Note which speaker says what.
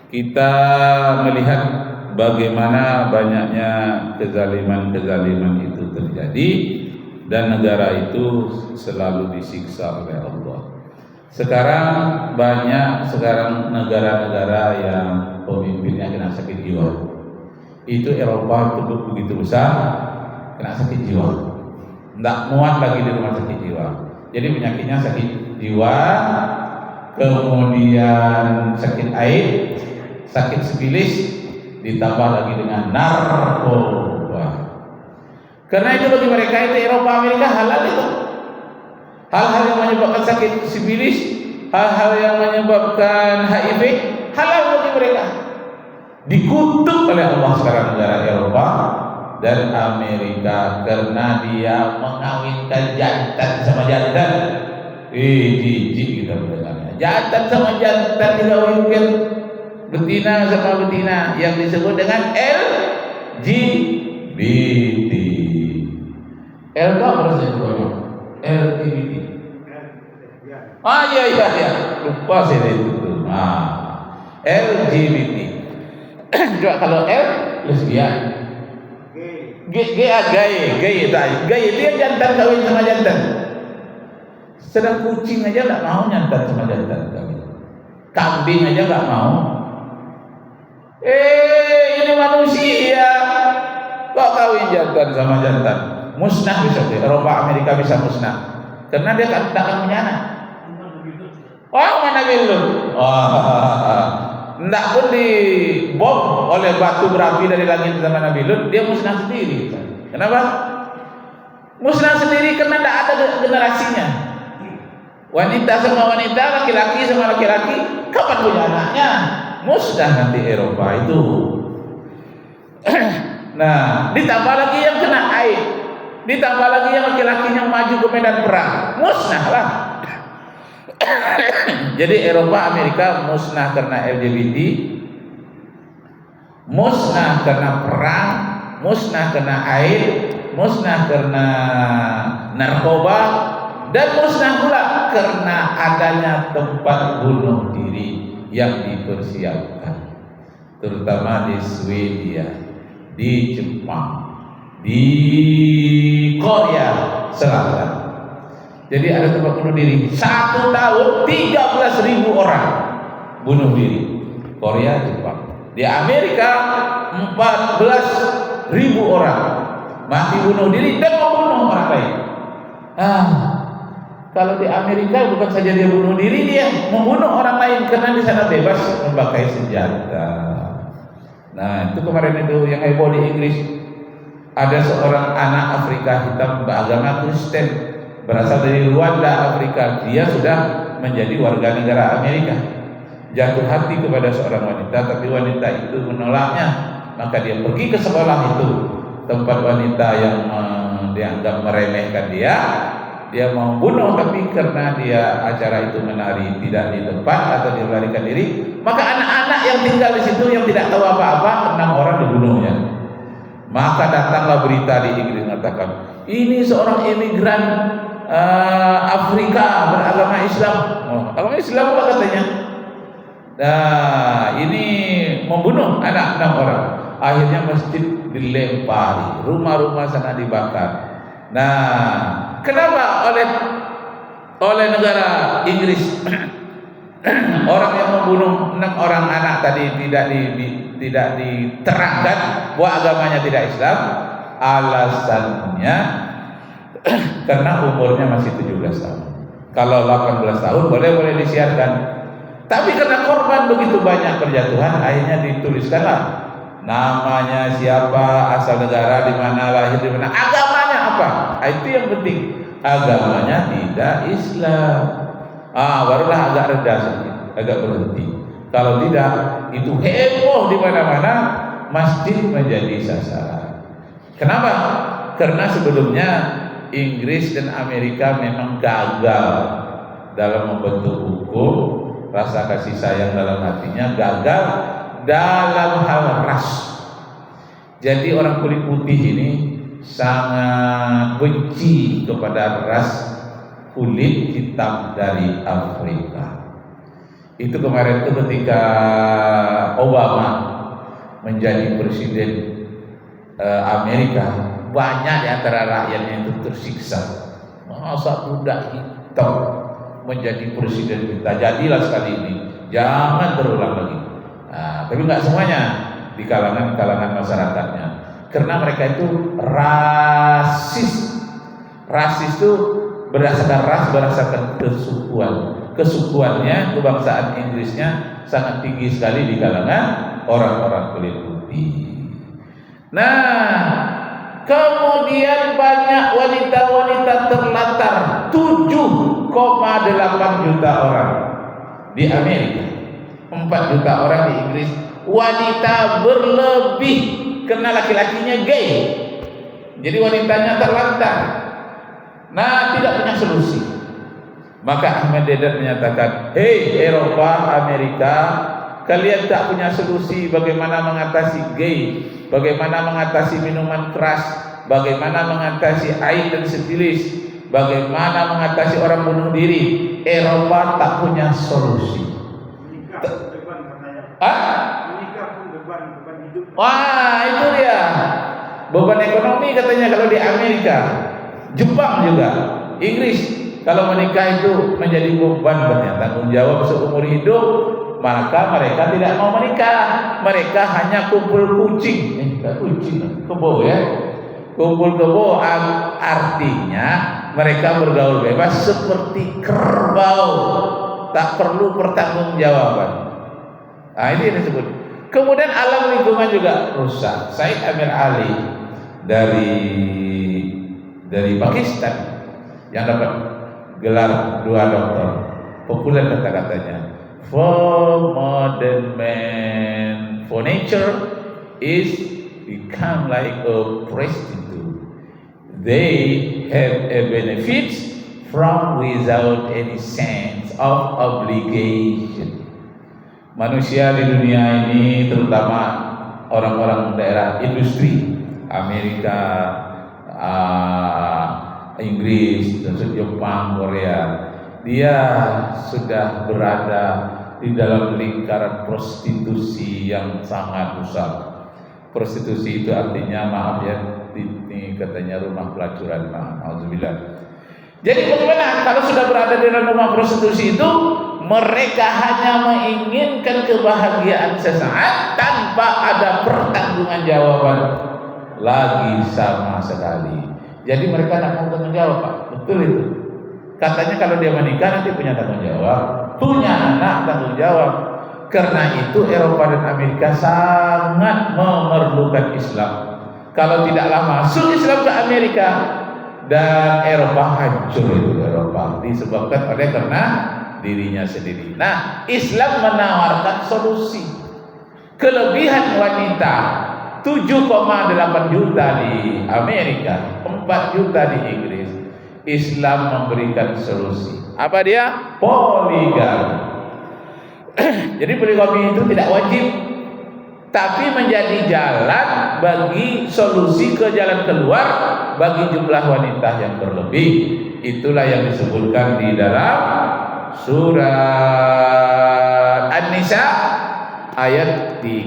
Speaker 1: kita melihat bagaimana banyaknya kezaliman-kezaliman itu terjadi dan negara itu selalu disiksa oleh Allah. Sekarang banyak negara-negara yang pemimpinnya kena sakit jiwa. Itu Eropa itu begitu besar, kena sakit jiwa, tidak muat lagi di rumah sakit jiwa. Jadi penyakitnya sakit jiwa, kemudian sakit aid, sakit sifilis, ditambah lagi dengan narkoba. Karena itu bagi mereka itu Eropa, Amerika halal itu. Hal-hal yang menyebabkan sakit sifilis, hal-hal yang menyebabkan HIV halal bagi mereka. Dikutuk oleh Allah sekarang negara Eropa dan Amerika karena dia mengawinkan jantan sama jantan. Jijik kita mendengarnya. Jantan sama jantan dikawinkan, betina sama betina, yang disebut dengan LGBT. L apa rasanya itu? LGBT. Iya. Lupa saya itu. LGBT. Juga kalau L lesbian. Gay itu yang jantan kawin sama jantan. Sedang kucing aja nggak mau jantan sama jantan kawin. Kambing aja nggak mau. Ini manusia kok kawin jantan sama jantan? Musnah bisa di Eropa, Amerika bisa musnah karena dia tidak akan punya anak. Mana gitu? Tidak pun dibom oleh batu berapi dari langit zaman Nabi Lut, dia musnah sendiri. Kenapa? Musnah sendiri karena tidak ada generasinya. Wanita sama wanita, laki-laki sama laki-laki, kapan punya anaknya? Musnah nanti Eropa itu. Nah, ditambah lagi yang kena air, ditambah lagi yang laki-lakinya maju ke medan perang, musnah lah. Jadi Eropa, Amerika musnah karena LGBT, musnah karena perang, musnah karena air, musnah karena narkoba, dan musnah pula karena adanya tempat bunuh diri yang dipersiapkan, terutama di Swedia, di Jepang, di Korea Selatan. Jadi ada tempat bunuh diri, 1 tahun 13.000 orang bunuh diri. Korea, Jepang. Di Amerika 14.000 orang mati bunuh diri dan membunuh orang lain. Kalau di Amerika bukan saja dia bunuh diri, dia membunuh orang lain karena di sana bebas memakai senjata. Nah, itu kemarin itu yang heboh di Inggris. Ada seorang anak Afrika hitam beragama Kristen, berasal dari Rwanda, Afrika. Dia sudah menjadi warga negara Amerika. Jatuh hati kepada seorang wanita, tapi wanita itu menolaknya. Maka dia pergi ke sekolah itu, tempat wanita yang dianggap meremehkan dia. Dia mau bunuh, tapi karena dia acara itu menari tidak di tempat atau dia melarikan diri, maka anak-anak yang tinggal di situ yang tidak tahu apa-apa, 6 orang dibunuhnya. Maka datanglah berita di Inggris mengatakan, ini seorang imigran Afrika beragama Islam. Agama Islam apa katanya? Nah, ini membunuh anak 6 orang. Akhirnya masjid dilempari, rumah-rumah sana dibakar. Nah, kenapa oleh negara Inggris orang yang membunuh 6 orang anak tadi tidak diterangkan bahwa agamanya tidak Islam? Alasannya karena umurnya masih 17 tahun. Kalau 18 tahun boleh disiarkan. Tapi karena korban begitu banyak berjatuhan, akhirnya dituliskanlah namanya siapa, asal negara di mana, lahir di mana, agamanya apa. Itu yang penting. Agamanya tidak Islam. Barulah agak reda sedikit, agak berhenti. Kalau tidak, itu heboh di mana-mana, masjid menjadi sasaran. Kenapa? Karena sebelumnya Inggris dan Amerika memang gagal dalam membentuk hukum, rasa kasih sayang dalam hatinya, gagal dalam hal ras. Jadi orang kulit putih ini sangat benci kepada ras kulit hitam dari Afrika. Itu kemarin itu ketika Obama menjadi presiden Amerika, banyak di antara rakyatnya itu tersiksa. Masa budak hitam menjadi presiden kita? Jadilah sekali ini, jangan terulang lagi. Nah, tapi nggak semuanya di kalangan masyarakatnya, karena mereka itu rasis. Rasis itu berdasarkan ras, berdasarkan kesukuannya, kebangsaan Inggrisnya sangat tinggi sekali di kalangan orang-orang kulit putih. Nah, kemudian banyak wanita-wanita terlantar, 7,8 juta orang di Amerika, 4 juta orang di Inggris. Wanita berlebih karena laki-lakinya gay, jadi wanitanya terlantar. Nah, tidak punya solusi. Maka Ahmad Deedat menyatakan, hei Eropa, Amerika, kalian tak punya solusi bagaimana mengatasi gay, bagaimana mengatasi minuman keras, bagaimana mengatasi AIDS dan sifilis, bagaimana mengatasi orang bunuh diri. Eropa tak punya solusi.
Speaker 2: Menikah pun beban katanya. Menikah pun beban hidup.
Speaker 1: Wah, itu dia. Beban ekonomi katanya kalau di Amerika. Jepang juga, Inggris, kalau menikah itu menjadi beban katanya, tanggung jawab seumur hidup. Maka mereka tidak mau menikah. Mereka hanya kumpul kucing, kebo ya. Kumpul kebo artinya mereka bergaul bebas seperti kerbau, tak perlu pertanggungjawaban. Nah, ini disebut. Kemudian alam lingkungan juga rusak. Said Amir Ali dari Pakistan yang dapat gelar 2 doktor, populer kata-katanya, for modern man, for nature is become like a prostitute. They have a benefit from without any sense of obligation. Manusia di dunia ini, terutama orang-orang daerah industri Amerika, Inggris, Jepang, Korea, dia sudah berada di dalam lingkaran prostitusi yang sangat besar. Prostitusi itu artinya, maaf ya, ini katanya rumah pelacuran. Alhamdulillah. Jadi bagaimana kalau sudah berada di dalam rumah prostitusi itu, mereka hanya menginginkan kebahagiaan sesaat tanpa ada pertanggungjawaban lagi sama sekali. Jadi mereka tidak mau tanggung jawab, Pak. Betul itu. Katanya kalau dia menikah nanti punya tanggung jawab, punya anak tanggung jawab. Karena itu Eropa dan Amerika sangat memerlukan Islam. Kalau tidaklah masuk Islam ke Amerika dan Eropa, hancur itu Eropa, disebabkan oleh karena dirinya sendiri. Nah, Islam menawarkan solusi. Kelebihan wanita 7,8 juta di Amerika, 4 juta di Inggris. Islam memberikan solusi. Apa dia? Poligami. Jadi poligami itu tidak wajib, tapi menjadi jalan bagi solusi ke jalan keluar bagi jumlah wanita yang berlebih. Itulah yang disebutkan di dalam surat An-Nisa ayat 3.